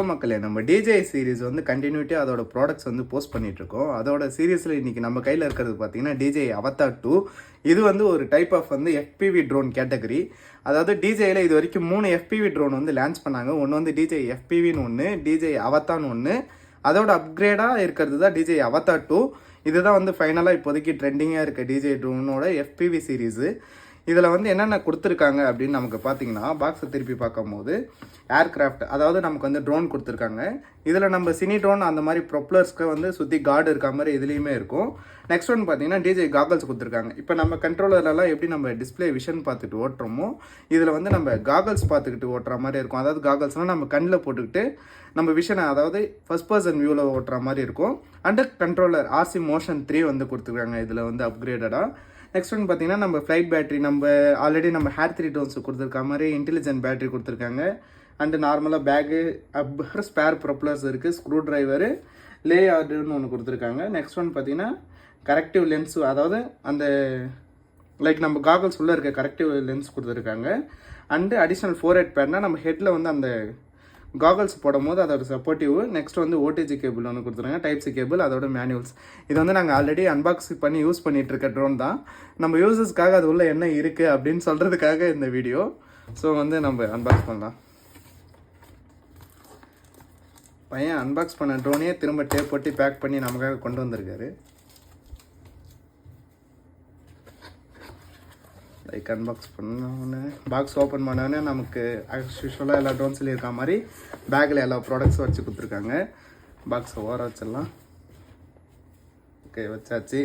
மக்களே, நம்ம DJI series வந்து கண்டினியூட்டியாக அதோட ப்ராடக்ட்ஸ் வந்து போஸ்ட் பண்ணிகிட்ருக்கோம். அதோட சீரியஸில் இன்றைக்கி நம்ம கையில் இருக்கிறது பார்த்தீங்கன்னா DJI Avatar 2. இது வந்து ஒரு டைப் ஆஃப் வந்து FPV ட்ரோன் கேட்டகரி. அதாவது DJIயில் இது வரைக்கும் 3 FPV ட்ரோன் வந்து லான்ச் பண்ணாங்க. ஒன்று வந்து DJI FPVன்னு ஒன்று, DJI Avatarன்னு ஒன்று, அதோட அப்கிரேடாக இருக்கிறது தான் DJI Avatar 2. இதுதான் வந்து ஃபைனலாக இப்போதைக்கு ட்ரெண்டிங்காக இருக்க DJI ட்ரோனோட FPV சீரீஸு. இதில் வந்து என்னென்ன கொடுத்துருக்காங்க அப்படின்னு நமக்கு பார்த்தீங்கன்னா, பாக்ஸை திருப்பி பார்க்கும்போது ஏர்க்ராஃப்ட், அதாவது நமக்கு வந்து ட்ரோன் கொடுத்துருக்காங்க. இதில் நம்ம சினி ட்ரோன் அந்த மாதிரி ப்ரொப்ளர்ஸ்க்கு வந்து சுற்றி கார்டு இருக்க மாதிரி இதுலேயுமே இருக்கும். நெக்ஸ்ட் ஒன் பார்த்தீங்கன்னா DJI காகல்ஸ் கொடுத்துருக்காங்க. இப்போ நம்ம கண்ட்ரோலர்லாம் எப்படி நம்ம டிஸ்பிளே விஷன் பார்த்துட்டு ஓட்டுறோமோ, இதில் வந்து நம்ம காகல்ஸ் பார்த்துக்கிட்டு ஓட்டுற மாதிரி இருக்கும். அதாவது காகல்ஸ்னால் நம்ம கண்ணில் போட்டுக்கிட்டு நம்ம விஷனை, அதாவது ஃபர்ஸ்ட் பர்சன் வியூவில் ஓட்டுற மாதிரி இருக்கும். அண்டு கண்ட்ரோலர் RC Motion 3 வந்து கொடுத்துருக்காங்க இதில் வந்து அப்கிரேடடாக. நெக்ஸ்ட் ஒன்று பார்த்தீங்கன்னா நம்ம ஃப்ளைட் பேட்டரி, நம்ம ஆல்ரெடி நம்ம ஹேர் 3 டோன்ஸ் கொடுத்துருக்க மாதிரி இன்டெலிஜென்ட் பேட்டரி கொடுத்துருக்காங்க. அண்டு நார்மலாக பேகு, ஸ்பேர் ப்ரொப்ளர்ஸ் இருக்குது, ஸ்க்ரூ ட்ரைவரு, லே ஆர்டுன்னு ஒன்று கொடுத்துருக்காங்க. நெக்ஸ்ட் ஒன் பார்த்தீங்கன்னா கரெக்டிவ் லென்ஸு, அதாவது அந்த லைக் நம்ம காகல்ஸ் உள்ளே இருக்க கரெக்டிவ் லென்ஸ் கொடுத்துருக்காங்க. அண்டு அடிஷ்னல் 4 பேட்னா நம்ம ஹெட்டில் வந்து அந்த காகல்ஸ் போடும் போது அதோட சப்போர்ட்டிவ். நெக்ஸ்ட் வந்து OTG கேபிள் ஒன்று கொடுத்துருக்காங்க, டைப் C கேபிள், அதோட மேனுவல்ஸ். இது வந்து நாங்கள் ஆல்ரெடி அன்பாக்ஸ் பண்ணி யூஸ் பண்ணிகிட்டு இருக்க ட்ரோன் தான். நம்ம யூசர்ஸ்க்காக அது உள்ள என்ன இருக்குது அப்படின்னு சொல்கிறதுக்காக இந்த வீடியோ. ஸோ வந்து நம்ம அன்பாக்ஸ் பண்ணலாம். பையன் அன்பாக்ஸ் பண்ண ட்ரோனையே திரும்ப டேப் போட்டு பேக் பண்ணி நமக்காக கொண்டு வந்திருக்காரு. லைக் அன்பாக்ஸ் பண்ணோன்னே, பாக்ஸ் ஓப்பன் பண்ணோன்னே நமக்கு யூஸ்வலாக எல்லா ட்ரோன்ஸ்லையும் இருக்க மாதிரி பேக்கில் எல்லா ப்ராடக்ட்ஸும் வச்சு கொடுத்துருக்காங்க. பாக்ஸை ஓர வச்சிடலாம். ஓகே, வச்சாச்சு.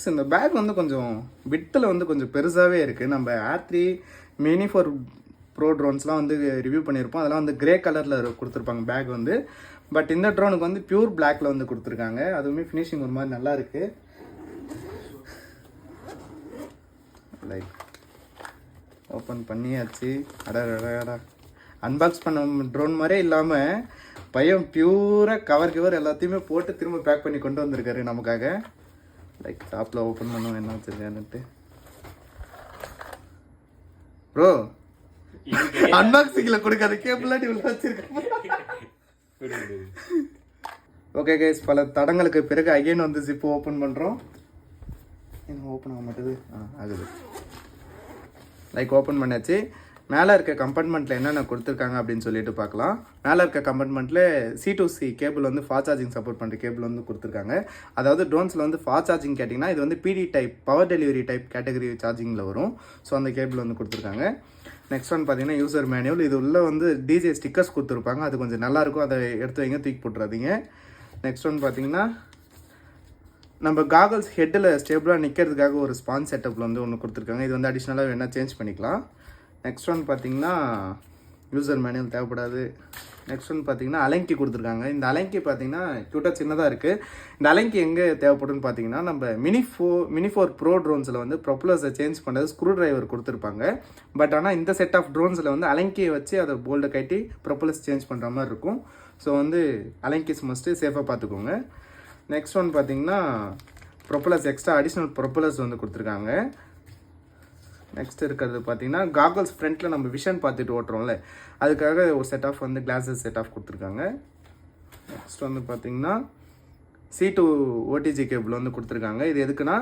ஸோ இந்த பேக் வந்து கொஞ்சம் விட்டில் வந்து கொஞ்சம் பெருசாகவே இருக்குது. நம்ம R3 Mini 4 Pro ட்ரோன்ஸ்லாம் வந்து ரிவ்யூ பண்ணியிருப்போம். அதெல்லாம் வந்து கிரே கலரில் கொடுத்துருப்பாங்க பேக் வந்து. பட் இந்த ட்ரோனுக்கு வந்து பியூர் பிளாக்ல வந்து கொடுத்துருக்காங்க. அதுவுமே ஃபினிஷிங் ஒரு மாதிரி நல்லா இருக்குது. லைக் ஓப்பன் பண்ணியாச்சு. அடடா, அன்பாக்ஸ் பண்ண ட்ரோன் மாதிரியே இல்லாமல் பையன் பியூராக கவர் எல்லாத்தையுமே போட்டு திரும்ப பேக் பண்ணி கொண்டு வந்திருக்காரு நமக்காக. லைக் ஷாப்பில் ஓப்பன் பண்ணுவோம் என்ன வச்சுருக்கான்னுட்டு. ப்ரோ, அன்பாக்சிங்கில் கொடுக்காத கேபிளாட்டி உள்ள வச்சிருக்கேன். ஓகே கைஸ், பல தடங்களுக்கு பிறகு அகைன் வந்து ஜிப்பு ஓப்பன் பண்ணுறோம். என்ன ஓப்பன் ஆக மாட்டேது? ஆகுது. லைக் ஓப்பன் பண்ணியாச்சு. மேலே இருக்க கம்பார்ட்மெண்ட்டில் என்னென்ன கொடுத்துருக்காங்க அப்படின்னு சொல்லிட்டு பார்க்கலாம். மேலே இருக்க கம்பார்ட்மெண்ட்டில் C2C கேபிள் வந்து ஃபாஸ்ட் சார்ஜிங் சப்போர்ட் பண்ணுற கேபிள் வந்து கொடுத்துருக்காங்க. அதாவது ட்ரோன்ஸில் வந்து ஃபாஸ்ட் சார்ஜிங் கேட்டிங்கன்னா இது வந்து PD type, power delivery type category சார்ஜிங்கில் வரும். ஸோ அந்த கேபிள் வந்து கொடுத்துருக்காங்க. நெக்ஸ்ட் ஒன் பார்த்தீங்கன்னா யூசர் மேனுவல். இது உள்ள வந்து DJI ஸ்டிக்கர்ஸ் கொடுத்துருப்பாங்க. அது கொஞ்சம் நல்லாயிருக்கும், அதை எடுத்து வைங்க, தூக்கி போட்டுறாதீங்க. நெக்ஸ்ட் ஒன் பார்த்தீங்கன்னா நம்ம காகல்ஸ் ஹெட்டில் ஸ்டேபிளாக நிற்கிறதுக்காக ஒரு ஸ்பான்ஸ் செட்டப்பில் வந்து ஒன்று கொடுத்துருக்காங்க. இது வந்து அடிஷ்னலாக வேணால் சேஞ்ச் பண்ணிக்கலாம். நெக்ஸ்ட் ஒன் பார்த்தீங்கன்னா யூசர் மேனுவல் தேவைப்படாது. நெக்ஸ்ட் ஒன் பார்த்தீங்கன்னா அலங்கி கொடுத்துருக்காங்க. இந்த அலங்கி பார்த்தீங்கன்னா க்யூட்டாக சின்னதாக இருக்குது. இந்த அலங்கி எங்கே தேவைப்படுன்னு பார்த்தீங்கன்னா நம்ம மினி ஃபோர் ப்ரோ ட்ரோன்ஸில் வந்து ப்ரொப்பலர்ஸை சேஞ்ச் பண்ணுறது ஸ்க்ரூ டிரைவர் கொடுத்துருப்பாங்க. பட் ஆனால் இந்த செட் ஆஃப் ட்ரோன்ஸில் வந்து அலங்கியை வச்சு அதை போல்டை கட்டி ப்ரொப்பலர்ஸ் சேஞ்ச் பண்ணுற மாதிரி இருக்கும். ஸோ வந்து அலங்கிஸ் மஸ்ட்டு சேஃபாக பார்த்துக்கோங்க. நெக்ஸ்ட் ஒன் பார்த்தீங்கன்னா ப்ரொப்பலர்ஸ், எக்ஸ்ட்ரா அடிஷ்னல் ப்ரொப்பலர்ஸ் வந்து கொடுத்துருக்காங்க. நெக்ஸ்ட் இருக்கிறது பார்த்தீங்கன்னா காகல்ஸ் ஃப்ரண்ட்டில் நம்ம விஷன் பார்த்துட்டு ஓட்டுறோம்ல, அதுக்காக ஒரு செட் ஆஃப் வந்து கிளாஸஸ் செட் ஆஃப் கொடுத்துருக்காங்க. நெக்ஸ்ட் வந்து பார்த்தீங்கன்னா C2 OTG கேபிள் வந்து கொடுத்துருக்காங்க. இது எதுக்குன்னா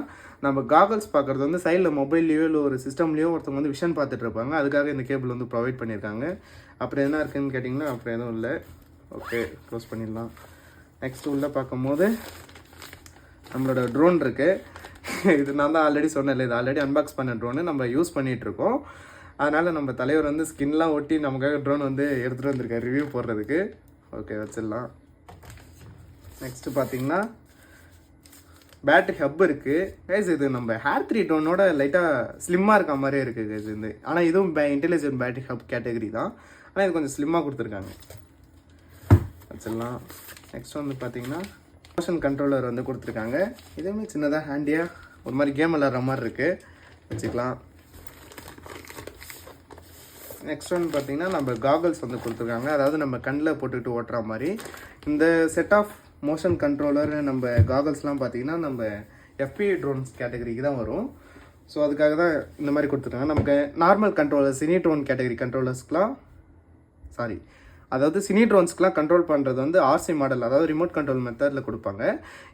நம்ம காகல்ஸ் பார்க்குறது வந்து சைடில் மொபைல்லையோ இல்லை ஒரு சிஸ்டம்லேயோ ஒருத்தவங்க வந்து விஷன் பார்த்துட்டு இருப்பாங்க. அதுக்காக இந்த கேபிள் வந்து ப்ரொவைட் பண்ணியிருக்காங்க. அப்புறம் என்ன இருக்குதுன்னு கேட்டிங்கன்னா அப்புறம் எதுவும் இல்லை. ஓகே, க்ளோஸ் பண்ணிடலாம். நெக்ஸ்ட் உள்ளே பார்க்கும்போது நம்மளோட ட்ரோன் இருக்குது. இது நான் தான் ஆல்ரெடி சொன்னேன், இது ஆல்ரெடி அன்பாக்ஸ் பண்ண ட்ரோனு நம்ம யூஸ் பண்ணிகிட்ருக்கோம். அதனால் நம்ம தலைவர் வந்து ஸ்கின்லாம் ஒட்டி நமக்காக ட்ரோன் வந்து எடுத்துகிட்டு வந்திருக்காரு ரிவ்யூ போடுறதுக்கு. ஓகே, வச்சிடலாம். நெக்ஸ்ட்டு பார்த்தீங்கன்னா பேட்டரி ஹப் இருக்குது கைஸ். இது நம்ம ஹேர் 3 ட்ரோனோட லைட்டாக ஸ்லிம்மாக இருக்க மாதிரியே இருக்குது கைஸ் இது. ஆனால் இதுவும் இன்டெலிஜென்ட் பேட்டரி ஹப் கேட்டகரி தான். ஆனால் இது கொஞ்சம் ஸ்லிம்மாக கொடுத்துருக்காங்க. வச்சிடலாம். நெக்ஸ்ட் வந்து பார்த்தீங்கன்னா மோஷன் கண்ட்ரோலர் வந்து கொடுத்துருக்காங்க. இதுவுமே சின்னதாக ஹேண்டியாக ஒரு மாதிரி கேம் விளாட்ற மாதிரி இருக்குது, வச்சுக்கலாம். நெக்ஸ்ட் ஒன்று பார்த்தீங்கன்னா நம்ம காகல்ஸ் வந்து கொடுத்துருக்காங்க. அதாவது நம்ம கண்ணில் போட்டுக்கிட்டு ஓட்டுற மாதிரி. இந்த செட் ஆஃப் மோஷன் கண்ட்ரோலர் நம்ம காகல்ஸ்லாம் பார்த்தீங்கன்னா நம்ம FPV ட்ரோன்ஸ் கேட்டகரிக்கு தான் வரும். ஸோ அதுக்காக தான் இந்த மாதிரி கொடுத்துருக்காங்க. நமக்கு normal controller cine drone category கண்ட்ரோலர்ஸ்க்குலாம் சாரி, அதாவது சினி ட்ரோன்ஸ்க்குலாம் கண்ட்ரோல் பண்ணுறது வந்து ஆர்சி மாடல், அதாவது ரிமோட் கண்ட்ரோல் மெத்தடில் கொடுப்பாங்க.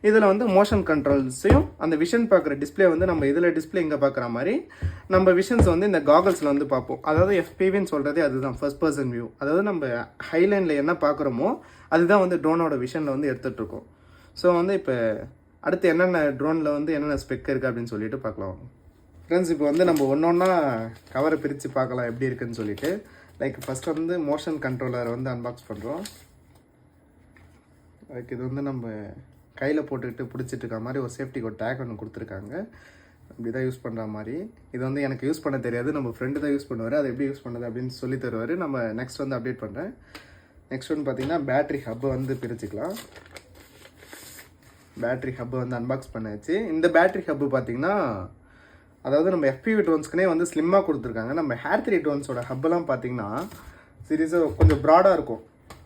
இதில் வந்து மோஷன் கண்ட்ரோல்ஸையும் அந்த விஷன் பார்க்குற டிஸ்பிளே வந்து நம்ம இதில் டிஸ்பிளே இங்கே பார்க்குற மாதிரி நம்ம விஷன்ஸ் வந்து இந்த காகல்ஸில் வந்து பார்ப்போம். அதாவது FPVன்னு சொல்கிறதே அதுதான், ஃபர்ஸ்ட் பர்சன் வியூ. அதாவது நம்ம ஹைலைனில் என்ன பார்க்குறோமோ அதுதான் வந்து ட்ரோனோட விஷனில் வந்து எடுத்துகிட்ருக்கோம். ஸோ வந்து இப்போ அடுத்து என்னென்ன ட்ரோனில் வந்து என்னென்ன ஸ்பெக் இருக்குது அப்படின்னு சொல்லிட்டு பார்க்கலாம் ஃப்ரெண்ட்ஸ். இப்போ வந்து நம்ம ஒன்று ஒன்றா கவரை பிரித்து பார்க்கலாம் எப்படி இருக்குதுன்னு சொல்லிட்டு. லைக் ஃபஸ்ட் வந்து மோஷன் கண்ட்ரோலரை வந்து அன்பாக்ஸ் பண்ணுறோம். லைக் இது வந்து நம்ம கையில் போட்டுக்கிட்டு பிடிச்சிட்டு இருக்க மாதிரி ஒரு சேஃப்டி கோட் டேக் ஒன்று கொடுத்துருக்காங்க. இப்படி தான் யூஸ் பண்ணுற மாதிரி. இது வந்து எனக்கு யூஸ் பண்ண தெரியாது, நம்ம ஃப்ரெண்டு தான் யூஸ் பண்ணுவார். அது எப்படி யூஸ் பண்ணுறது அப்படின்னு சொல்லி தருவார். நம்ம நெக்ஸ்ட் வந்து அப்டேட் பண்ணுறேன். நெக்ஸ்ட் வந்து பார்த்திங்கன்னா பேட்ரி ஹப்பை வந்து பிரிச்சுக்கலாம். பேட்ரி ஹப்பை வந்து அன்பாக்ஸ் பண்ணாச்சு. இந்த பேட்ரி ஹப்பு பார்த்திங்கன்னா அதாவது நம்ம FPV ட்ரோன்ஸ்க்குனே வந்து ஸ்லிம்மாக கொடுத்துருக்காங்க. நம்ம Hair3 ட்ரோன்ஸோட ஹப்பெல்லாம் பார்த்திங்கன்னா சீரியஸாக கொஞ்சம் ப்ராடாக இருக்கும்.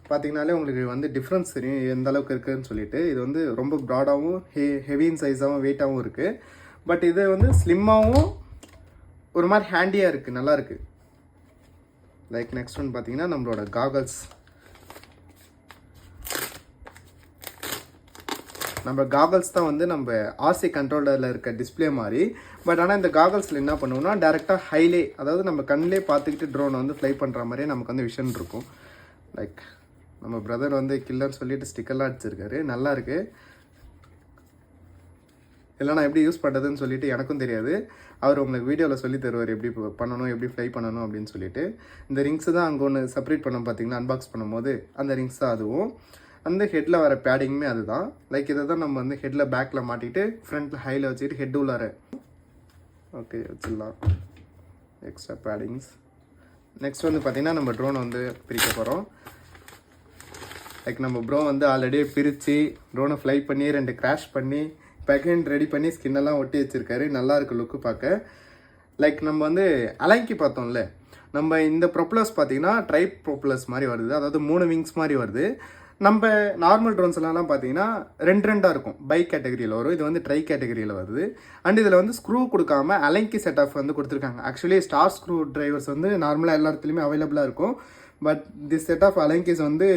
பார்த்திங்கனாலே உங்களுக்கு வந்து டிஃப்ரென்ஸ் தெரியும் எந்த அளவுக்கு இருக்குதுன்னு சொல்லிட்டு. இது வந்து ரொம்ப ப்ராடாகவும் ஹெவியின் சைஸாகவும் வெயிட்டாகவும் இருக்குது. பட் இது வந்து ஸ்லிம்மாகவும் ஒரு மாதிரி ஹேண்டியாக இருக்குது, நல்லா இருக்குது. லைக் நெக்ஸ்ட் ஒன் பார்த்திங்கன்னா நம்மளோட காகல்ஸ். நம்ம காகல்ஸ் தான் வந்து நம்ம ஆர்சி கண்ட்ரோலரில் இருக்க டிஸ்பிளே மாதிரி. பட் ஆனால் இந்த காகல்ஸில் என்ன பண்ணுவோம்னா டேரெக்டாக ஹைலே, அதாவது நம்ம கண்ணிலே பார்த்துக்கிட்டு ட்ரோனை வந்து ஃப்ளை பண்ணுற மாதிரியே நமக்கு வந்து விஷன் இருக்கும். லைக் நம்ம பிரதர் வந்து கில்லர்னு சொல்லிட்டு ஸ்டிக்கர்லாம் அடிச்சிருக்காரு, நல்லா இருக்குது. இல்லை நான் எப்படி யூஸ் பண்ணுறதுன்னு சொல்லிட்டு எனக்கும் தெரியாது. அவர் உங்களுக்கு வீடியோவில் சொல்லி தருவார் எப்படி பண்ணணும், எப்படி ஃப்ளை பண்ணணும் அப்படின்னு சொல்லிட்டு. இந்த ரிங்ஸு தான் அங்கே ஒன்று செப்பரேட் பண்ணோம் பார்த்தீங்கன்னா அன்பாக்ஸ் பண்ணும்போது, அந்த ரிங்ஸ் தான் அதுவும். அந்த ஹெட்டில் வர பேடிங்குமே அதுதான். லைக் இதை தான் நம்ம வந்து ஹெட்டில் பேக்கில் மாட்டிட்டு ஃப்ரண்ட்டில் ஹையில் வச்சுக்கிட்டு ஹெட் உள்ளார ஓகே வச்சிடலாம். Extra paddings. நெக்ஸ்ட் வந்து பார்த்திங்கன்னா நம்ம ட்ரோனை வந்து பிரிக்க போகிறோம். லைக் நம்ம ப்ரோ வந்து ஆல்ரெடி பிரித்து ட்ரோனை ஃப்ளை பண்ணி 2 கிராஷ் பண்ணி பேக்கெண்ட் ரெடி பண்ணி ஸ்கின்னெல்லாம் ஒட்டி வச்சுருக்காரு. நல்லா இருக்குது லுக்கு பார்க்க. லைக் நம்ம வந்து அலைக்கி பார்த்தோம்ல, நம்ம இந்த ப்ரொப்பலர்ஸ் பார்த்திங்கன்னா ட்ரைப் ப்ரொப்பலர்ஸ் மாதிரி வருது, அதாவது 3 விங்ஸ் மாதிரி வருது. நம்ம நார்மல் ட்ரோன்ஸ்லாம் பார்த்தீங்கன்னா 2 இருக்கும், பைக் கேட்டகரியில் வரும். இது வந்து ட்ரை கேட்டகரியில் வருது. அண்ட் இதில் வந்து ஸ்க்ரூ கொடுக்காம அலைங்கி செட் ஆஃப் வந்து கொடுத்துருக்காங்க. ஆக்சுவலி ஸ்டார் ஸ்க்ரூ டிரைவர்ஸ் வந்து நார்மலாக எல்லா இடத்துலையுமே அவைலபிளாக இருக்கும். பட் திஸ் செட் ஆஃப் அலைங்கீஸ் வந்து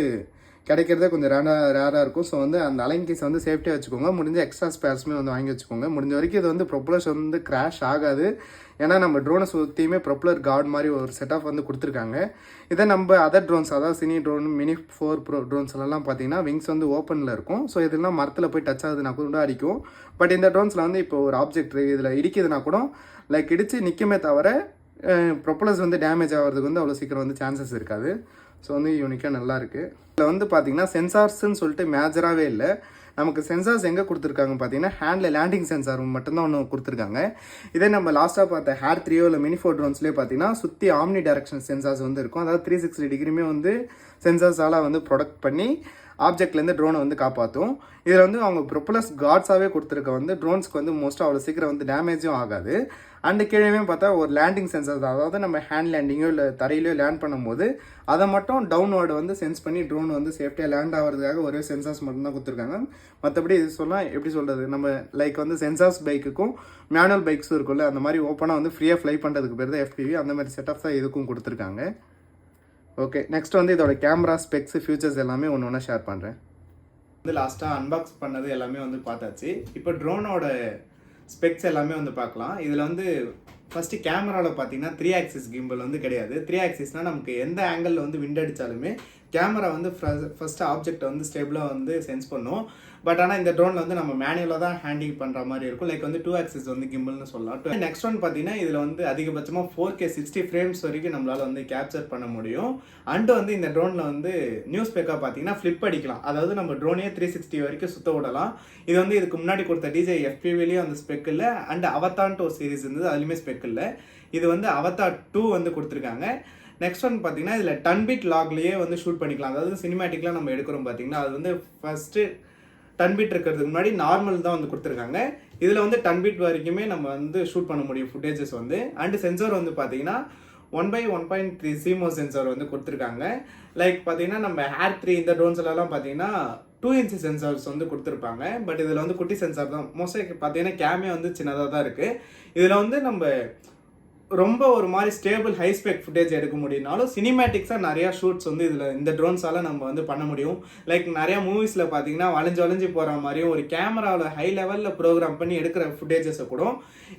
கிடைக்கிறதே கொஞ்சம் ரேராக இருக்கும். ஸோ வந்து அந்த அலைங்கீஸ் வந்து சேஃப்டியாக வச்சுக்கோங்க. முடிஞ்ச எக்ஸ்ட்ரா ஸ்பேர்ஸுமே வந்து வாங்கி வச்சுக்கோங்க. முடிஞ்ச வரைக்கும் இது வந்து ப்ரொப்பலர்ஸ் வந்து கிராஷ் ஆகாது. ஏன்னா நம்ம ட்ரோனை சுற்றியுமே ப்ரொப்பலர் கார்டு மாதிரி ஒரு செட் ஆஃப் வந்து கொடுத்துருக்காங்க. இதை நம்ம அதர் ட்ரோன்ஸ், அதாவது சினி ட்ரோன், மினி 4 ப்ரோ ட்ரோன்ஸ்லாம் பார்த்தீங்கன்னா விங்ஸ் வந்து ஓப்பனில் இருக்கும். ஸோ இதெல்லாம் மரத்தில் போய் டச் ஆகுதுன்னா கூட அடிக்கும். பட் இந்த ட்ரோன்ஸில் வந்து இப்போ ஒரு ஆப்ஜெக்ட் இதில் இடிக்குதுன்னா கூட லைக் இடித்து நிற்குமே தவிர ப்ரொப்பலர்ஸ் வந்து டேமேஜ் ஆகிறதுக்கு வந்து அவ்வளோ சீக்கிரம் வந்து சான்சஸ் இருக்காது. ஸோ வந்து யூனிக்காக நல்லா இருக்குது. இதில் வந்து பார்த்திங்கன்னா சென்சார்ஸ்ன்னு சொல்லிட்டு மேஜராகவே இல்லை. நமக்கு சென்சார்ஸ் எங்கே கொடுத்துருக்காங்க பார்த்தீங்கன்னா ஹேண்டில் லேண்டிங் சென்சார் மட்டும்தான் ஒன்று கொடுத்துருக்காங்க. இதே நம்ம லாஸ்ட்டாக பார்த்த Hair3 இல்லை மினி 4 ட்ரோன்ஸ்லேயே பார்த்தீங்கன்னா சுற்றி ஆம்னி டைரக்ஷன் சென்சார்ஸ் வந்து இருக்கும். அதாவது 360 டிகிரியுமே வந்து சென்சார்ஸால் வந்து ப்ரொடக்ட் பண்ணி ஆப்ஜெக்ட்லேருந்து ட்ரோனை வந்து காப்பாற்றும். இதில் வந்து அவங்க ப்ரொப்பலர்ஸ் கார்ட்ஸாகவே கொடுத்துருக்க வந்து ட்ரோன்ஸ்க்கு வந்து மோஸ்ட்டாக அவ்வளோ சீக்கிரம் வந்து டேமேஜும் ஆகாது. அண்டு கீழே பார்த்தா ஒரு லேண்டிங் சென்சார் தான், அதாவது நம்ம ஹேண்ட் லேண்டிங்கோ இல்லை தரையிலையோ லேண்ட் பண்ணும்போது அதை மட்டும் டவுன்வர்டு வந்து சென்ஸ் பண்ணி ட்ரோன் வந்து சேஃப்டியாக லேண்ட் ஆகிறதுக்காக ஒரே சென்சார்ஸ் மட்டும்தான் கொடுத்துருக்காங்க. மற்றபடி இது சொன்னால் எப்படி சொல்கிறது, நம்ம லைக் வந்து சென்சார்ஸ் பைக்குக்கும் மேனுவல் பைக்ஸும் இருக்கும்ல, அந்த மாதிரி ஓப்பனாக வந்து ஃப்ரீயாக ஃப்ளை பண்ணுறதுக்கு பேர் தான் FPV. அந்த மாதிரி செட்டப் தான் இதுக்கும் கொடுத்துருக்காங்க. ஓகே, நெக்ஸ்ட் வந்து இதோட கேமரா ஸ்பெக்ஸ் ஃபியூச்சர்ஸ் எல்லாமே ஒன்று ஒன்றா ஷேர் பண்ணுறேன். வந்து லாஸ்ட்டாக அன்பாக்ஸ் பண்ணது எல்லாமே வந்து பார்த்தாச்சு. இப்போ ட்ரோனோட ஸ்பெக்ஸ் எல்லாமே வந்து பார்க்கலாம். இதில் வந்து ஃபஸ்ட்டு கேமராவில் பார்த்தீங்கன்னா 3 ஆக்சிஸ் கிம்பிள் வந்து கிடையாது. 3 ஆக்சிஸ்னால் நமக்கு எந்த ஆங்கிளில் வந்து விண்ட் அடித்தாலுமே கேமரா வந்து ஃபஸ்ட்டு ஆப்ஜெக்டை வந்து ஸ்டேபிளாக வந்து சென்ஸ் பண்ணும். பட் ஆனால் இந்த ட்ரோனில் வந்து நம்ம மேனுவலாக தான் ஹேண்டில் பண்ணுற மாதிரி இருக்கும். லைக் வந்து 2 ஆக்சிஸ் வந்து கிம்பிள்னு சொல்லலாம். நெக்ஸ்ட் ஒன் பார்த்தீங்கன்னா இதில் வந்து அதிகபட்சமாக 4K 60 ஃப்ரேம்ஸ் வரைக்கும் நம்மளால் வந்து கேப்சர் பண்ண முடியும். அண்டு வந்து இந்த ட்ரோனில் வந்து நியூஸ் ஸ்பெக்காக பார்த்தீங்கன்னா ஃப்ளிப் அடிக்கலாம். அதாவது நம்ம ட்ரோனே 360 வரைக்கும் சுத்த விடலாம். இது வந்து இதுக்கு முன்னாடி கொடுத்த DJI FPVலையும் அந்த ஸ்பெக் இல்லை. அண்ட் அவத்தான்ட்டு ஒரு சீரிஸ் இருந்தது, அதுலேயுமே ஸ்பெக் இல்லை. இது வந்து அவத்தார் 2 வந்து கொடுத்துருக்காங்க. நெக்ஸ்ட் ஒன் பார்த்தீங்கன்னா இதில் 10 பிட் லாக்லேயே வந்து ஷூட் பண்ணிக்கலாம். அதாவது சினிமேட்டிக்லாம் நம்ம எடுக்கிறோம் பார்த்தீங்கன்னா அது வந்து ஃபஸ்ட்டு 10 பிட் இருக்கிறதுக்கு முன்னாடி நார்மல் தான் வந்து கொடுத்துருக்காங்க. இதில் வந்து 10 பிட் வரைக்குமே நம்ம வந்து ஷூட் பண்ண முடியும் ஃபுட்டேஜஸ் வந்து. அண்டு சென்சார் வந்து பார்த்தீங்கன்னா 1/1.3 CMOS சென்சார் வந்து கொடுத்துருக்காங்க. லைக் பார்த்தீங்கன்னா நம்ம Hair3 இந்த ட்ரோன்ஸ்லாம் பார்த்தீங்கன்னா 2 இன்ச் சென்சார்ஸ் வந்து கொடுத்துருப்பாங்க. பட் இதில் வந்து குட்டி சென்சார் தான். மோஸ்ட்லி பார்த்தீங்கன்னா கேமே வந்து சின்னதாக தான் இருக்குது. இதில் வந்து நம்ம ரொம்ப ஒரு மாதிரி ஸ்டேபிள் ஹை ஸ்பெக் ஃபுட்டேஜ் எடுக்க முடியும்னாலும் சினிமேட்டிக்ஸாக நிறையா ஷூட்ஸ் வந்து இதில் இந்த ட்ரோன்ஸால் நம்ம வந்து பண்ண முடியும். லைக் நிறையா மூவிஸில் பார்த்தீங்கன்னா வளைஞ்சு போகிற மாதிரியும் ஒரு கேமராவில் ஹை லெவலில் ப்ரோக்ராம் பண்ணி எடுக்கிற ஃபுட்டேஜஸை கூட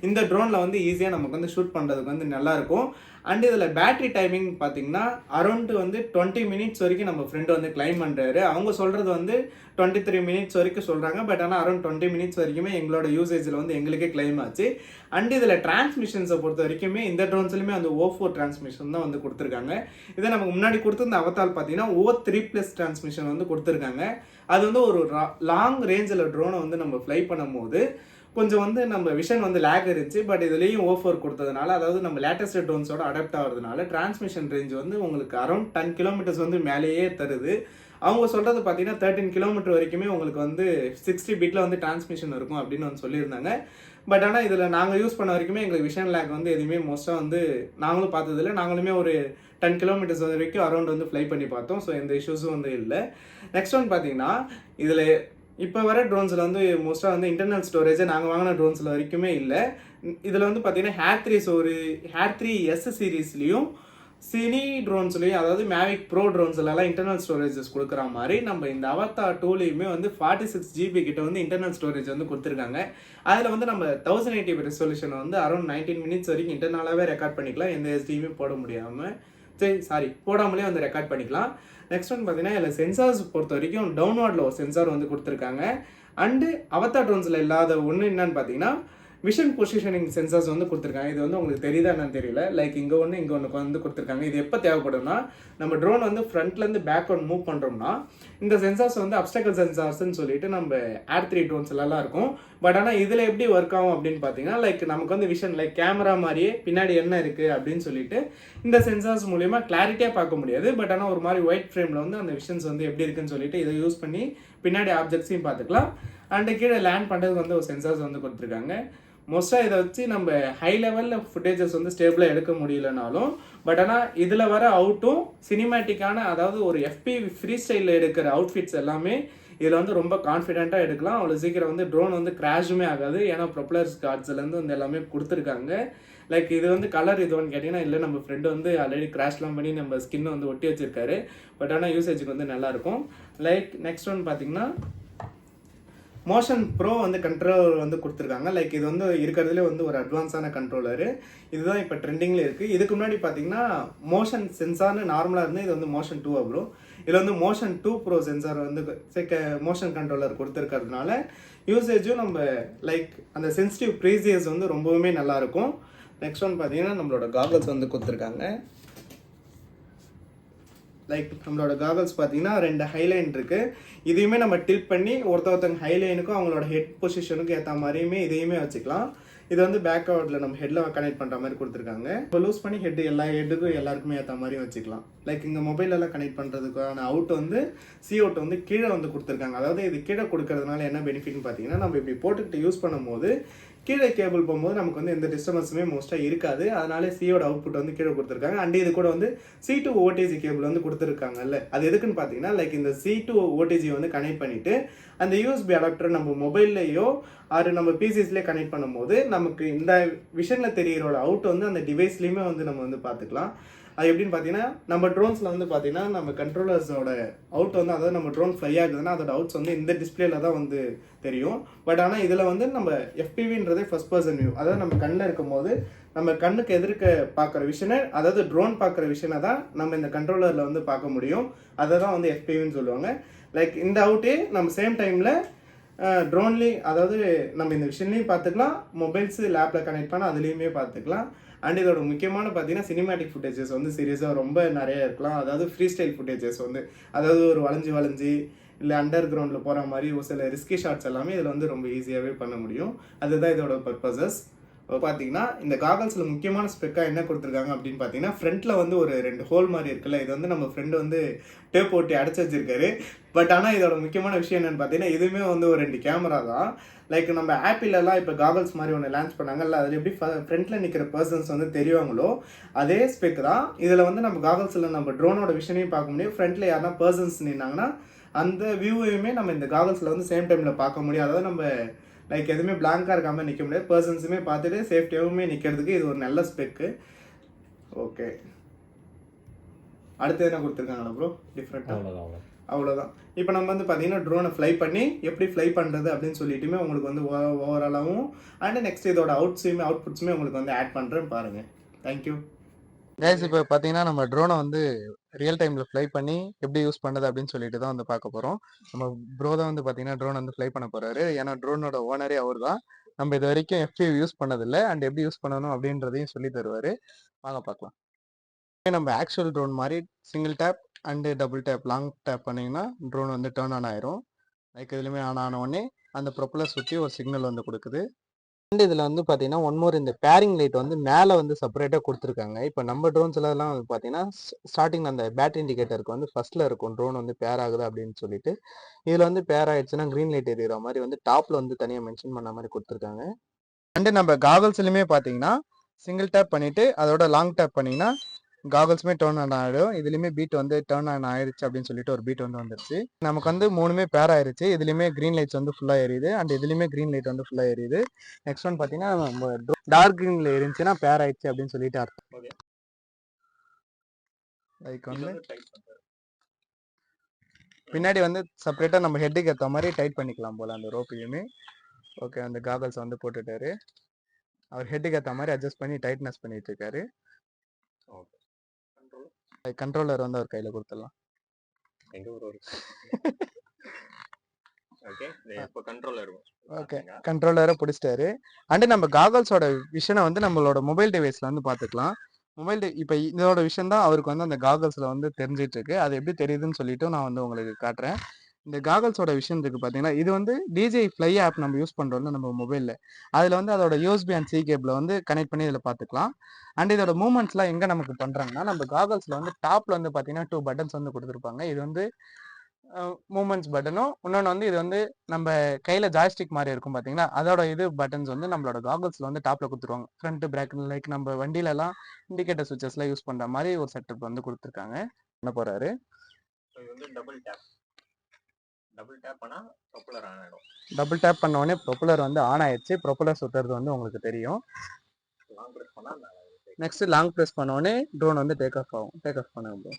இந்த ட்ரோனில் வந்து ஈஸியாக நமக்கு வந்து ஷூட் பண்ணுறதுக்கு வந்து நல்லாயிருக்கும். அண்ட் இதில் பேட்டரி டைமிங் பார்த்தீங்கன்னா அரௌண்ட் வந்து 20 மினிட்ஸ் வரைக்கும் நம்ம ஃப்ரெண்டு வந்து கிளைம் பண்ணுறாரு. அவங்க சொல்கிறது வந்து 23 மினிட்ஸ் வரைக்கும் சொல்கிறாங்க. பட் ஆனால் அரௌண்ட் 20 மினிட்ஸ் வரைக்குமே எங்களோட யூசேஜில் வந்து எங்களுக்கே கிளைம் ஆச்சு. அண்ட் இதில் டிரான்ஸ்மிஷன்ஸை பொறுத்த வரைக்குமே இந்த ட்ரோன்ஸ்லையுமே வந்து O4 டிரான்ஸ்மிஷன் தான் வந்து கொடுத்துருக்காங்க. இதை நமக்கு முன்னாடி கொடுத்துருந்த அவதால் பார்த்தீங்கன்னா O3+ டிரான்ஸ்மிஷன் வந்து கொடுத்துருக்காங்க. அது வந்து ஒரு லாங் ரேஞ்சில் ட்ரோனை வந்து நம்ம ஃப்ளை பண்ணும்போது கொஞ்சம் வந்து நம்ம விஷன் வந்து லேக் இருந்துச்சு. பட் இதுலேயும் O4 கொடுத்ததுனால, அதாவது நம்ம லேட்டஸ்ட் ட்ரோன்ஸோட அடாப்ட் ஆகிறதுனால டிரான்ஸ்மிஷன் ரேஞ்ச் வந்து உங்களுக்கு அரௌண்ட் 10 கிலோமீட்டர்ஸ் வந்து மேலேயே தருது. அவங்க சொல்கிறது பார்த்தீங்கன்னா 13 கிலோமீட்டர் வரைக்குமே உங்களுக்கு வந்து 60 பிட்டில் வந்து டிரான்ஸ்மிஷன் இருக்கும் அப்படின்னு வந்து சொல்லியிருந்தாங்க. பட் ஆனால் இதில் நாங்கள் யூஸ் பண்ண வரைக்குமே எங்களுக்கு விஷன் லேக் வந்து எதுவுமே மோஸ்ட்டாக வந்து நாங்களும் பார்த்ததில்ல. நாங்களுமே ஒரு 10 கிலோமீட்டர்ஸ் வரைக்கும் அரௌண்ட் வந்து ஃப்ளை பண்ணி பார்த்தோம். ஸோ எந்த இஷ்யூஸும் வந்து இல்லை. நெக்ஸ்ட் ஒன் பார்த்தீங்கன்னா இதில் இப்போ வர ட்ரோன்ஸில் வந்து மோஸ்ட்டாக வந்து இன்டர்னல் ஸ்டோரேஜை நாங்கள் வாங்கின ட்ரோன்ஸில் வரைக்குமே இல்லை. இதில் வந்து பார்த்தீங்கன்னா H3 சீரீஸ்லேயும் சினி ட்ரோன்ஸ்லையும், அதாவது மேவிக் ப்ரோ ட்ரோன்ஸ்லாம் இன்டர்னல் ஸ்டோரேஜஸ் கொடுக்குற மாதிரி நம்ம இந்த அவதார் 2லையுமே வந்து 46 GB கிட்ட வந்து இன்டர்னல் ஸ்டோரேஜ் வந்து கொடுத்துருக்காங்க. அதில் வந்து நம்ம 1080p ரெசல்யூஷனை வந்து அரௌண்ட் 19 மினிட்ஸ் வரைக்கும் இன்டர்னலாகவே ரெக்கார்ட் பண்ணிக்கலாம். எந்த எஸ்டியுமே போடாமலே வந்து ரெக்கார்ட் பண்ணிக்கலாம். நெக்ஸ்ட் ஒன் பார்த்தீங்கன்னா இதில் சென்சார்ஸ் பொறுத்த வரைக்கும் டவுன்வார்டில் ஒரு சென்சார் வந்து கொடுத்துருக்காங்க. அண்டு அவதார் ட்ரோன்ஸில் இல்லாத ஒன்று என்னன்னு பார்த்தீங்கன்னா விஷன் பொசிஷனிங் சென்சார்ஸ் வந்து கொடுத்துருக்காங்க. இது வந்து உங்களுக்கு தெரியுதா என்னன்னு தெரியல. லைக் இங்கே ஒன்று வந்து கொடுத்துருக்காங்க. இது எப்போ தேவைப்படும்னா நம்ம ட்ரோன் வந்து ஃப்ரண்ட்லேருந்து பேக்வர்ட் மூவ் பண்ணுறோம்னா இந்த சென்சார்ஸ் வந்து அப்டக்கல் சென்சார்ஸ்ன்னு சொல்லிட்டு நம்ம H3 ட்ரோன்ஸ்லாம் இருக்கும். பட் ஆனால் இதில் எப்படி ஒர்க் ஆகும் அப்படின்னு பார்த்தீங்கன்னா லைக் நமக்கு வந்து விஷன் லைக் கேமரா மாதிரியே பின்னாடி என்ன இருக்குது அப்படின்னு சொல்லிட்டு இந்த சென்சார்ஸ் மூலிமா கிளாரிட்டியாக பார்க்க முடியாது. பட் ஆனால் ஒரு மாதிரி ஒயிட் ஃப்ரேமில் வந்து அந்த விஷன்ஸ் வந்து எப்படி இருக்குன்னு சொல்லிட்டு இதை யூஸ் பண்ணி பின்னாடி ஆப்ஜெக்ட்ஸையும் பார்த்துக்கலாம். அண்டு கீழே லேண்ட் பண்ணுறதுக்கு வந்து ஒரு சென்சார்ஸ் வந்து கொடுத்துருக்காங்க. மோஸ்ட்டாக இதை வச்சு நம்ம ஹை லெவலில் ஃபுட்டேஜஸ் வந்து ஸ்டேபிளாக எடுக்க முடியலனாலும் பட் ஆனால் இதில் வர அவுட்டும் சினிமேட்டிக்கான, அதாவது ஒரு FPV ஃப்ரீ ஸ்டைலில் எடுக்கிற அவுட்ஃபிட்ஸ் எல்லாமே இதில் வந்து ரொம்ப கான்ஃபிடென்ட்டாக எடுக்கலாம். அவ்வளோ சீக்கிரம் வந்து ட்ரோன் வந்து கிராஷுமே ஆகாது. ஏன்னா ப்ரொப்பலர்ஸ் கார்ட்ஸ்லேருந்து வந்து எல்லாமே கொடுத்துருக்காங்க. லைக் இது வந்து கலர் இதுன்னு கேட்டிங்கன்னா இல்லை, நம்ம ஃப்ரெண்டு வந்து ஆல்ரெடி கிராஷ்லாம் பண்ணி நம்ம ஸ்கின்னை வந்து ஒட்டி வச்சிருக்காரு. பட் ஆனால் யூசேஜுக்கு வந்து நல்லாயிருக்கும். லைக் நெக்ஸ்ட் ஒன் பார்த்தீங்கன்னா மோஷன் ப்ரோ வந்து கண்ட்ரோலர் வந்து கொடுத்துருக்காங்க. லைக் இது வந்து இருக்கிறதுலே வந்து ஒரு அட்வான்ஸான கண்ட்ரோலரு. இதுதான் இப்போ ட்ரெண்டிங்கில் இருக்குது. இதுக்கு முன்னாடி பார்த்தீங்கன்னா மோஷன் சென்சார்னு நார்மலாக இருந்து இது வந்து மோஷன் 2 ப்ரோ. இதில் வந்து மோஷன் 2 ப்ரோ சென்சார் வந்து மோஷன் கண்ட்ரோலர் கொடுத்துருக்கிறதுனால யூசேஜும் நம்ம லைக் அந்த சென்சிட்டிவ் ப்ரீசியஸ் வந்து ரொம்பவுமே நல்லாயிருக்கும். நெக்ஸ்ட் ஒன் பார்த்தீங்கன்னா நம்மளோட காகல்ஸ் வந்து கொடுத்துருக்காங்க. லைக் நம்மளோட காகல்ஸ் பார்த்தீங்கன்னா 2 ஹைலைன் இருக்குது. இதையுமே நம்ம டில்ட் பண்ணி ஒருத்தவங்க ஹைலைனுக்கும் அவங்களோட ஹெட் பொசிஷனுக்கும் ஏற்ற மாதிரியுமே இதையுமே வச்சுக்கலாம். இது வந்து பேக் அவுட்டில் நம்ம ஹெட்டில் கனெக்ட் பண்ணுற மாதிரி கொடுத்துருக்காங்க. இப்போ லூஸ் பண்ணி எல்லா ஹெட்டுக்கும் எல்லாருக்குமே ஏற்ற மாதிரி வச்சுக்கலாம். லைக் இங்கே மொபைலெல்லாம் கனெக்ட் பண்ணுறதுக்கான அவுட் வந்து C-அவுட் வந்து கீழே வந்து கொடுத்துருக்காங்க. அதாவது இது கீழே கொடுக்கறதுனால என்ன பெனிஃபிட்னு பார்த்தீங்கன்னா நம்ம இப்படி போட்டுக்கிட்டு யூஸ் பண்ணும்போது கீழே கேபிள் போகும்போது நமக்கு வந்து எந்த டிஸ்டர்பன்ஸுமே மோஸ்ட்டாக இருக்காது. அதனால C-யோட அவுட்புட் வந்து கீழே கொடுத்துருக்காங்க. அண்ட் இது கூட வந்து C2 OTG கேபிள் வந்து கொடுத்துருக்காங்கல்ல, அது எதுக்குன்னு பார்த்தீங்கன்னா லைக் இந்த C2 OTG வந்து கனெக்ட் பண்ணிவிட்டு அந்த USB அடாப்டர் நம்ம மொபைல்லையோ அது நம்ம PCஸ்லேயே கனெக்ட் பண்ணும்போது நமக்கு இந்த விஷனில் தெரிகிறோட அவுட் வந்து அந்த டிவைஸ்லேயுமே வந்து நம்ம வந்து பார்த்துக்கலாம். அது எப்படின்னு பார்த்தீங்கன்னா நம்ம ட்ரோன்ஸில் வந்து பார்த்தீங்கன்னா நம்ம கண்ட்ரோலர்ஸோட அவுட் வந்து, அதாவது நம்ம ட்ரோன் ஃப்ளை ஆகுதுன்னா அதோட அவுட்ஸ் வந்து இந்த டிஸ்பிளேல தான் வந்து தெரியும். பட் ஆனால் இதில் வந்து நம்ம FPVன்றதே ஃபர்ஸ்ட் பர்சன் வியூ, அதாவது நம்ம கண்ணில் இருக்கும்போது நம்ம கண்ணுக்கு எதிர்க்க பார்க்குற விஷனை, அதாவது ட்ரோன் பார்க்குற விஷனை தான் நம்ம இந்த கண்ட்ரோலரில் வந்து பார்க்க முடியும். அதை தான் வந்து FPVன்னு சொல்லுவாங்க. லைக் இந்த அவுட்டே நம்ம சேம் டைமில் ட்ரோன்லேயே, அதாவது நம்ம இந்த விஷன்லேயும் பார்த்துக்கலாம், மொபைல்ஸு லேப்பில் கனெக்ட் பண்ணால் அதுலேயுமே பார்த்துக்கலாம். அண்ட் இதோட முக்கியமான பார்த்தீங்கன்னா சினிமேட்டிக் ஃபுட்டேஜஸ் வந்து சீரியஸாக ரொம்ப நிறைய இருக்கலாம். அதாவது ஃப்ரீ ஸ்டைல் ஃபுட்டேஜஸ் வந்து, அதாவது ஒரு வளைஞ்சி இல்லை அண்டர் கிரவுண்டில் போகிற மாதிரி ஒரு சில ரிஸ்கி ஷாட்ஸ் எல்லாமே இதில் வந்து ரொம்ப ஈஸியாகவே பண்ண முடியும். அதுதான் இதோட பர்பஸஸ். பார்த்தீங்கன்னா இந்த காகல்ஸில் முக்கியமான ஸ்பெக்காக என்ன கொடுத்துருக்காங்க அப்படின்னு பார்த்தீங்கன்னா ஃப்ரண்ட்டில் வந்து ஒரு 2 ஹோல் மாதிரி இருக்குல்ல, இது வந்து நம்ம ஃப்ரெண்டு வந்து டேப் போட்டு அடைச்சி வச்சிருக்காரு. பட் ஆனால் இதோட முக்கியமான விஷயம் என்னென்னு பார்த்தீங்கன்னா இதுவுமே வந்து ஒரு 2 கேமரா தான். லைக் நம்ம ஆப்பிளெல்லாம் இப்போ காகல்ஸ் மாதிரி ஒன்று லான்ச் பண்ணாங்கல்ல, அதில் எப்படி ஃப்ரண்ட்டில் நிற்கிற பர்சன்ஸ் வந்து தெரியுவாங்களோ அதே ஸ்பெக் தான் இதில் வந்து நம்ம காகல்ஸில் நம்ம ட்ரோனோட விஷனையும் பார்க்க முடியும். ஃப்ரண்ட்டில் யாருன்னா பர்சன்ஸ் நின்னாங்கன்னா அந்த வியூவையுமே நம்ம இந்த காகல்ஸில் வந்து சேம் டைமில் பார்க்க முடியும். அதாவது நம்ம லைக் எதுவுமே பிளாங்காக இருக்காமல் நிற்க முடியாது. பர்சன்ஸுமே பார்த்துட்டு சேஃப்டியாகவுமே நிற்கிறதுக்கு இது ஒரு நல்ல ஸ்பெக்கு. ஓகே, அடுத்து என்ன கொடுத்துருக்காங்களா ப்ரோ டிஃப்ரெண்ட்டாக? அவ்வளோதான். இப்போ நம்ம வந்து பார்த்தீங்கன்னா ட்ரோனை ஃப்ளை பண்ணி எப்படி ஃப்ளை பண்ணுறது அப்படின்னு சொல்லிட்டுமே உங்களுக்கு வந்து ஓவராலாகவும் அண்ட் நெக்ஸ்ட் இதோட அவுட்புட்ஸுமே உங்களுக்கு வந்து ஆட் பண்ணுறேன் பாருங்கள். Thank you guys. இப்போ பார்த்தீங்கன்னா நம்ம ட்ரோனை வந்து ரியல் டைமில் ஃப்ளை பண்ணி எப்படி யூஸ் பண்ணுறது அப்படின்னு சொல்லிட்டு தான் வந்து பார்க்க போகிறோம். நம்ம ப்ரோ தான் வந்து பார்த்தீங்கன்னா ட்ரோன் வந்து ஃப்ளை பண்ண போகிறாரு. ஏன்னா ட்ரோனோட ஓனரே அவர் தான். நம்ம இது வரைக்கும் FPV யூஸ் பண்ணதில்லை அண்ட் எப்படி யூஸ் பண்ணணும் அப்படின்றதையும் சொல்லி தருவார். வாங்க பார்க்கலாம். நம்ம ஆக்சுவல் ட்ரோன் மாதிரி single tap and double tap long tap பண்ணிங்கன்னா ட்ரோன் வந்து டேர்ன் ஆன் ஆயிரும். லைக் இதுலையுமே ஆன் ஆன உடனே அந்த ப்ரொப்பலர் சுற்றி ஒரு சிக்னல் வந்து கொடுக்குது. அண்ட் இதில் வந்து பார்த்தீங்கன்னா ஒன் மோர், இந்த பேரிங் லைட் வந்து மேலே வந்து செப்பரேட்டாக கொடுத்துருக்காங்க. இப்போ நம்ம ட்ரோன்ஸ்லாம் வந்து பார்த்தீங்கன்னா ஸ்டார்டிங் அந்த பேட்டரி இண்டிகேட்டருக்கு வந்து ஃபர்ஸ்ட்டில் இருக்கும் ட்ரோன் வந்து பேர் ஆகுது அப்படின்னு சொல்லிட்டு. இதில் வந்து பேர் ஆயிடுச்சுன்னா க்ரீன் லைட் எரியிற மாதிரி வந்து டாப்பில் வந்து தனியாக மென்ஷன் பண்ண மாதிரி கொடுத்துருக்காங்க. அண்டு நம்ம காகல்ஸ்லையுமே பார்த்தீங்கன்னா சிங்கிள் டேப் பண்ணிவிட்டு அதோட லாங் டேப் பண்ணிங்கன்னா காகல்ஸுமே டேர்ன் ஆன் ஆகிடும். இதுலேயுமே பீட் வந்து டேர்ன் ஆன் ஆயிடுச்சு அப்படின்னு சொல்லிட்டு ஒரு பீட் வந்து வந்துருச்சு. நமக்கு வந்து மூணுமே பேர் ஆயிருச்சு. இதுலேயுமே க்ரீன் லைட்ஸ் வந்து ஃபுல்லாக எரியுது அண்ட் இதுலேயுமே க்ரீன் லைட் வந்து ஃபுல்லாக எரியுது. நெக்ஸ்ட் ஒன் பார்த்தீங்கன்னா நம்ம டார்க் க்ரீனில் இருந்துச்சுன்னா பேர் ஆயிடுச்சு அப்படின்னு சொல்லிட்டு அர்த்தம். ஓகே, லைக் வந்து பின்னாடி வந்து செப்பரேட்டாக நம்ம ஹெட்டுக்கு ஏற்ற மாதிரி டைட் பண்ணிக்கலாம் போல் அந்த ரோப்பையுமே. ஓகே, அந்த காகல்ஸ் வந்து போட்டுட்டாரு. அவர் ஹெட்டுக்கு ஏற்ற மாதிரி அட்ஜஸ்ட் பண்ணி டைட்னஸ் பண்ணிட்டு இருக்காரு. ஓகே, கண்ட்ரோலர் வந்து அவர் கையில் கொடுத்துடலாம். எங்க ஒரு ஓகே, இப்போ கண்ட்ரோலரை பிடிச்சிட்டாரு. அண்டு நம்ம காகல்ஸோட விஷனை வந்து நம்மளோட மொபைல் டிவைஸில் வந்து பார்த்துக்கலாம். இப்போ இதோட விஷயம் தான் அவருக்கு வந்து அந்த காகல்ஸில் வந்து தெரிஞ்சிட்டு இருக்கு. அது எப்படி தெரியுதுன்னு சொல்லிட்டு நான் வந்து உங்களுக்கு காட்டுறேன். இந்த காகல்ஸோட விஷயம் இருக்குது பார்த்தீங்கன்னா, இது வந்து DJI Fly ஆப் நம்ம யூஸ் பண்ணுறோம்ல நம்ம மொபைலில். அதில் வந்து அதோட USB அண்ட் C கேபிளை வந்து கனெக்ட் பண்ணி இதில் பார்த்துக்கலாம். அண்ட் இதோட மூவ்மெண்ட்ஸ்லாம் எங்கே நமக்கு பண்ணுறாங்கன்னா, நம்ம காகல்ஸில் வந்து டாப்பில் வந்து பார்த்தீங்கன்னா 2 பட்டன்ஸ் வந்து கொடுத்துருப்பாங்க. இது வந்து மூமெண்ட்ஸ் பட்டனும், இன்னொன்று வந்து இது வந்து நம்ம கையில் ஜாய்ஸ்டிக் மாதிரி இருக்கும் பார்த்தீங்களா, அதோட இது பட்டன்ஸ் வந்து நம்மளோட காகல்ஸில் வந்து டாப்பில் கொடுத்துருவாங்க. ஃப்ரண்ட் பிரேக், லைக் நம்ம வண்டியிலலாம் இண்டிகேட்டர் சுவிச்சஸ்லாம் யூஸ் பண்ணுற மாதிரி ஒரு செட்டப் வந்து கொடுத்துருக்காங்க. என்ன போகிறாரு, இது வந்து டபுள் டேப் பண்ணால் ப்ரொப்பலர் ஆன் ஆகிடும். டபுள் டேப் பண்ண உடனே ப்ரொப்பலர் வந்து ஆன் ஆயிடுச்சு. ப்ரொப்பலர் சுற்றுறது வந்து உங்களுக்கு தெரியும். லாங் ப்ரெஸ் பண்ணால் நெக்ஸ்ட் லாங் ப்ரெஸ் பண்ண உடனே ட்ரோன் வந்து டேக் ஆஃப் ஆகும். டேக் ஆஃப் பண்ணுங்க.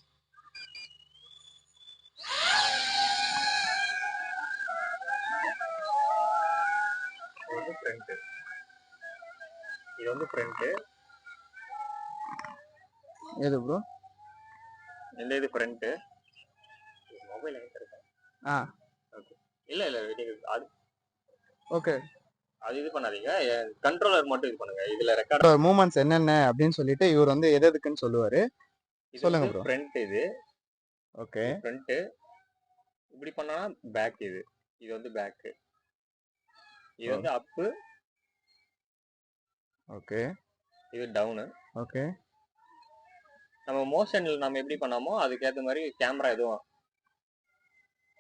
இது வந்து ஃப்ரண்ட். எது ப்ரோ? இந்த இது ஃப்ரண்ட். மொபைல் எங்க இருக்கு? ஓகே. இல்ல அது ஓகே. அது இது பண்ணாதீங்க. கண்ட்ரோலர் மட்டும் இது பண்ணுங்க. இதுல ரெக்கார்ட் மூவ்மெண்ட்ஸ் என்னென்ன அப்படின்னு சொல்லிட்டு இவர் வந்து எதுக்குன்னு சொல்லுவாரு. சொல்லுங்க ப்ரோ. ஃப்ரண்ட் இது. ஓகே. ஃப்ரண்ட். இப்படி பண்ணா பேக் இது. இது வந்து பேக். இது வந்து அப். ஓகே. இது டவுன். ஓகே. நம்ம மோஷன்ல நம்ம எப்படி பண்ணாமோ அதுக்கு ஏத்த மாதிரி கேமரா எதுவும்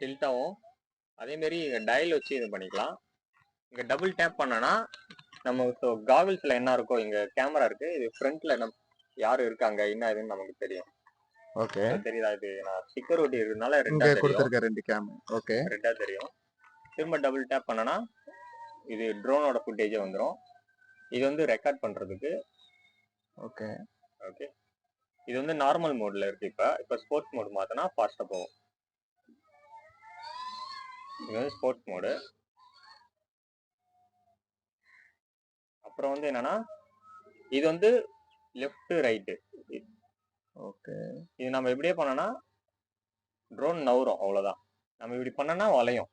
டில்ட் ஆகும். அதே மாதிரி டயல் வச்சு இது பண்ணிக்கலாம். இங்க டபுள் டேப் பண்ணனா நம்ம காகல்ஸ்ல என்ன இருக்கோ, இங்க கேமரா இருக்கு, இது ஃப்ரண்ட்ல யாரு இருக்காங்க என்ன இதுன்னு நமக்கு தெரியும். ஓகே, தெரியுதா? இது நான் ஸ்டிக்கர் ஒட்டி இருக்கனால ரெண்டா கொடுத்திருக்கேன். ரெண்டு கேமரா. ஓகே, ரெண்டா தெரியும். திரும்ப டபுள் டேப் பண்ணனா இது ட்ரோனோட ஃபுட்டேஜே வந்துடும். இது வந்து ரெக்கார்ட் பண்றதுக்கு. Okay okay. இது வந்து நார்மல் மோட்ல இருக்கு. இப்ப ஸ்போர்ட்ஸ் மோட் மாத்தினா ஃபாஸ்டா போகும். இது வந்து ஸ்போர்ட்ஸ் மோடு. அப்புறம் வந்து என்னன்னா இது வந்து லெஃப்ட் ரைட்டு. ஓகே, இது நம்ம எப்படியே பண்ணனா ட்ரோன் நவுரும், அவ்வளவுதான். நம்ம இப்படி பண்ணனா வளையும்.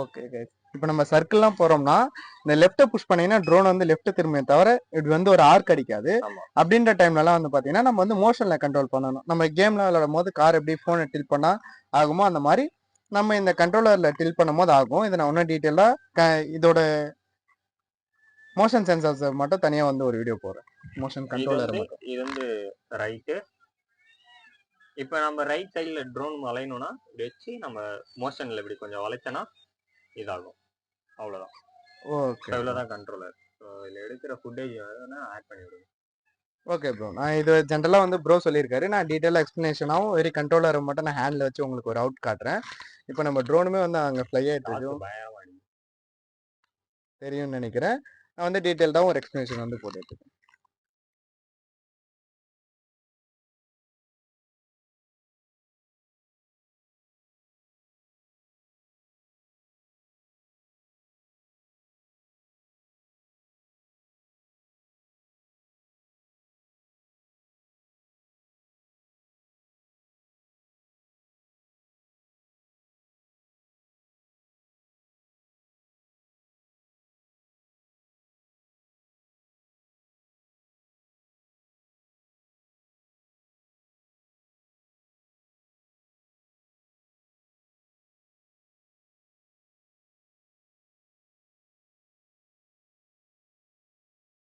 ஓகே கைஸ், இப்போ நம்ம சர்க்கிள்லாம் போறோம்னா இந்த லெஃப்ட்டை புஷ் பண்ணீங்கன்னா ட்ரோன் வந்து லெஃப்ட் திரும்பிய தவிர இது வந்து ஒரு ஆர்க் அடிக்காது. அப்படின்ற டைம்லலாம் வந்து பார்த்தீங்கன்னா நம்ம வந்து மோஷனில் கண்ட்ரோல் பண்ணணும். நம்ம கேம்ல விளையாடும் போது கார் எப்படி ஃபோனை டில் பண்ணால் ஆகுமோ அந்த மாதிரி நம்ம இந்த கண்ட்ரோலரில் டில் பண்ணும் போது ஆகும். இதை நான் இன்னும் டீட்டெயிலாக இதோட மோஷன் சென்சார்ஸ் மட்டும் தனியாக வந்து ஒரு வீடியோ போடுறேன். மோஷன் கண்ட்ரோலர் மட்டும். இது வந்து ரைட்டு. இப்போ நம்ம ரைட் சைடில் ட்ரோன் வளையணும்னா இப்படி வச்சு நம்ம மோஷனில் இப்படி கொஞ்சம் வளைச்சோன்னா இதாகும், அவ்வளோதான். ஓகே, இவ்வளோதான் கண்ட்ரோலர். ஸோ இதில் எடுக்கிற ஃபுட்டேஜ் ஆட் பண்ணி விடுங்க. ஓகே ப்ரோ, நான் இது ஜென்ரலாக வந்து ப்ரோ சொல்லியிருக்காரு. நான் டீட்டெயிலாக எக்ஸ்ப்ளனேஷனாகவும் வெரி கண்ட்ரோலரை மட்டும் நான் ஹேண்டில் வச்சு உங்களுக்கு ஒரு அவுட் காட்டுறேன். இப்போ நம்ம ட்ரோனுமே வந்து அங்கே ஃப்ளை ஆகிட்டு இருக்கோம். தெரியும்னு நினைக்கிறேன். நான் வந்து டீட்டெயில்டாக ஒரு எக்ஸ்ப்ளனேஷன் வந்து போட்டுருக்கேன்.